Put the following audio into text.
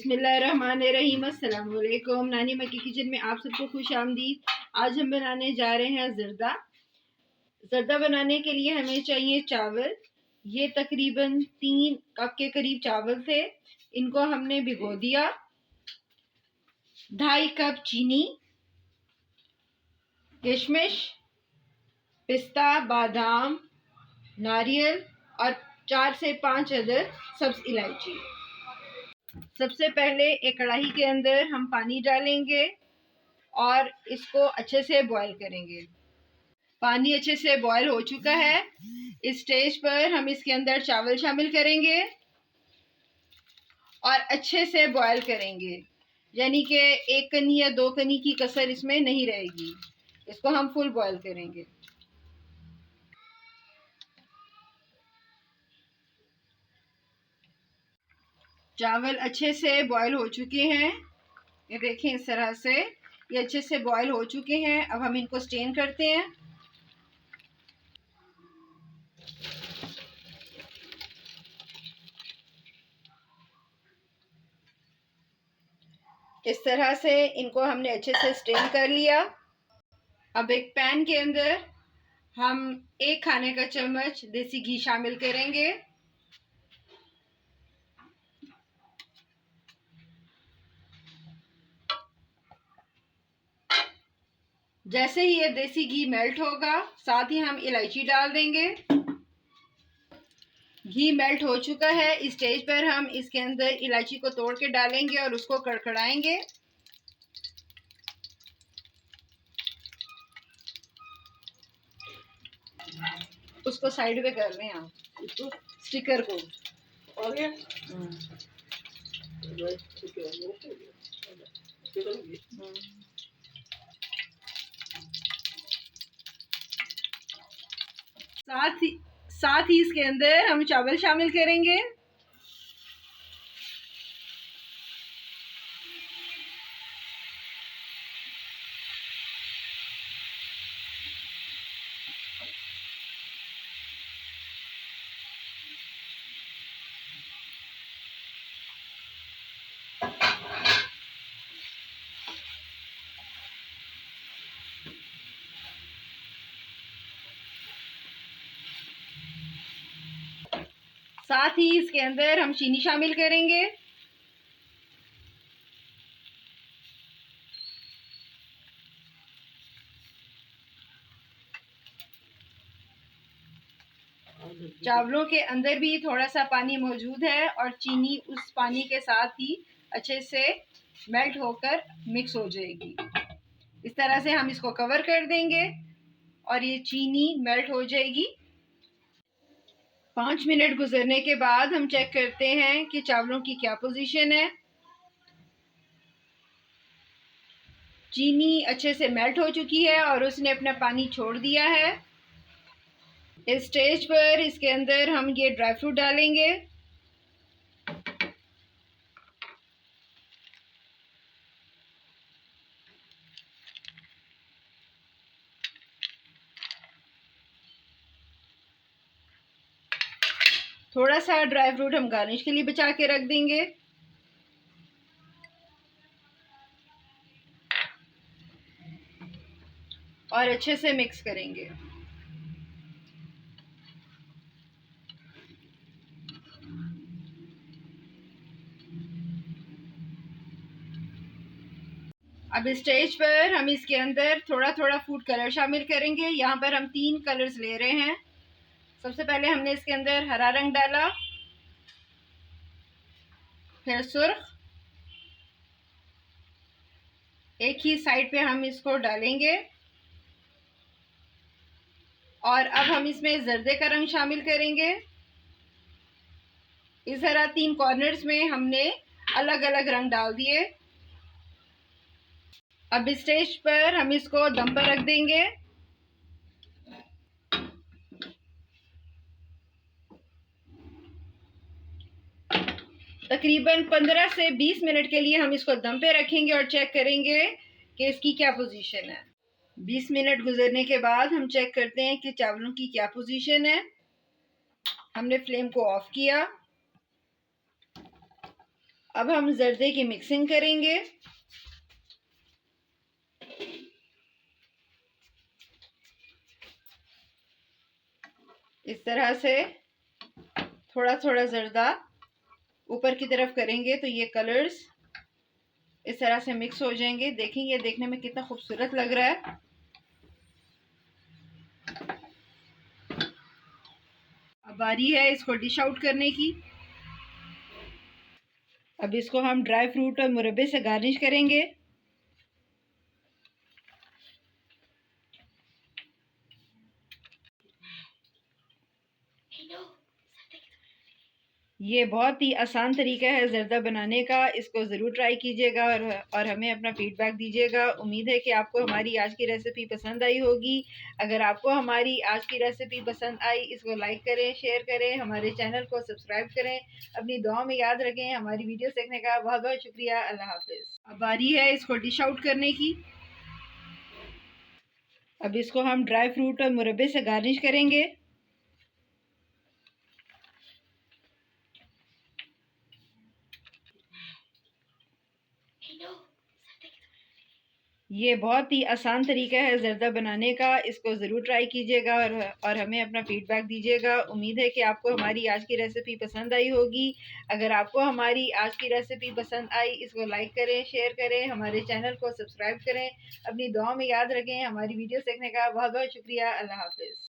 बिस्मिल्लाहिर्रहमानिर्रहीम। अस्सलाम वालेकुम। नानी मक्की किचन में आप सबको खुश आमदीद। आज हम बनाने जा रहे हैं ज़र्दा। ज़र्दा बनाने के लिए हमें चाहिए चावल। ये तकरीबन 3 कप के करीब चावल थे। इनको हमने भिगो दिया। 2.5 कप चीनी, किशमिश, पिस्ता, बादाम, नारियल और 4 से 5 अदद सब्ज़ इलायची। सबसे पहले एक कढ़ाई के अंदर हम पानी डालेंगे और इसको अच्छे से बॉईल करेंगे। पानी अच्छे से बॉईल हो चुका है। इस स्टेज पर हम इसके अंदर चावल शामिल करेंगे और अच्छे से बॉईल करेंगे, यानी कि 1 कनी या 2 कनी की कसर इसमें नहीं रहेगी। इसको हम फुल बॉईल करेंगे। चावल अच्छे से बॉईल हो चुके हैं। ये देखें, इस तरह से ये अच्छे से बॉईल हो चुके हैं। अब हम इनको स्टेन करते हैं। इस तरह से इनको हमने अच्छे से स्टेन कर लिया। अब एक पैन के अंदर हम 1 खाने का चम्मच देसी घी शामिल करेंगे। जैसे ही ये देसी घी मेल्ट होगा, साथ ही हम इलायची डाल देंगे। घी मेल्ट हो चुका है। इस स्टेज पर हम इसके अंदर इलायची को तोड़ के डालेंगे और उसको कड़कड़ाएंगे। उसको साइड में कर रहे हैं आप, इसको स्टिकर को। हो गया? साथ ही इसके अंदर हम चावल शामिल करेंगे। साथ ही इसके अंदर हम चीनी शामिल करेंगे। चावलों के अंदर भी थोड़ा सा पानी मौजूद है और चीनी उस पानी के साथ ही अच्छे से मेल्ट होकर मिक्स हो जाएगी। इस तरह से हम इसको कवर कर देंगे और ये चीनी मेल्ट हो जाएगी। 5 मिनट गुजरने के बाद हम चेक करते हैं कि चावलों की क्या पोजीशन है। चीनी अच्छे से मेल्ट हो चुकी है और उसने अपना पानी छोड़ दिया है। इस स्टेज पर इसके अंदर हम ये ड्राई फ्रूट डालेंगे। थोड़ा सा ड्राई फ्रूट हम गार्निश के लिए बचा के रख देंगे। और अच्छे से मिक्स करेंगे। अब इस स्टेज पर हम इसके अंदर थोड़ा थोड़ा फूड कलर शामिल करेंगे। यहाँ पर हम 3 कलर्स ले रहे हैं। सबसे पहले हमने इसके अंदर हरा रंग डाला, फिर सुर्ख, एक ही साइड पे हम इसको डालेंगे। और अब हम इसमें जर्दे का रंग शामिल करेंगे। इस तरह 3 कॉर्नर्स में हमने अलग अलग रंग डाल दिए। अब इस स्टेज पर हम इसको दम पर रख देंगे। तकरीबन 15 से 20 मिनट के लिए हम इसको दम पे रखेंगे और चेक करेंगे कि इसकी क्या पोजीशन है। 20 मिनट गुजरने के बाद हम चेक करते हैं कि चावलों की क्या पोजीशन है। हमने फ्लेम को ऑफ किया अब हम जर्दे की मिक्सिंग करेंगे। इस तरह से थोड़ा थोड़ा जर्दा ऊपर की तरफ करेंगे तो ये कलर्स इस तरह से मिक्स हो जाएंगे। देखेंगे देखने में कितना खूबसूरत लग रहा है। अब बारी है इसको डिश आउट करने की। अब इसको हम ड्राई फ्रूट और मुरब्बे से गार्निश करेंगे। ये बहुत ही आसान तरीका है ज़र्दा बनाने का। इसको ज़रूर ट्राई कीजिएगा और हमें अपना फीडबैक दीजिएगा। उम्मीद है कि आपको हमारी आज की रेसिपी पसंद आई होगी। अगर आपको हमारी आज की रेसिपी पसंद आई, इसको लाइक करें, शेयर करें, हमारे चैनल को सब्सक्राइब करें। अपनी दुआ में याद रखें। हमारी वीडियो देखने का बहुत बहुत शुक्रिया। अल्लाह हाफिज़। अब बारी है इसको डिश आउट करने की। अब इसको हम ड्राई फ्रूट और मुरब्बे से गार्निश करेंगे। ये बहुत ही आसान तरीका है ज़र्दा बनाने का। इसको ज़रूर ट्राई कीजिएगा और हमें अपना फीडबैक दीजिएगा। उम्मीद है कि आपको हमारी आज की रेसिपी पसंद आई होगी। अगर आपको हमारी आज की रेसिपी पसंद आई, इसको लाइक करें, शेयर करें, हमारे चैनल को सब्सक्राइब करें। अपनी दुआ में याद रखें। हमारी वीडियो देखने का बहुत बहुत शुक्रिया। अल्लाह हाफिज़।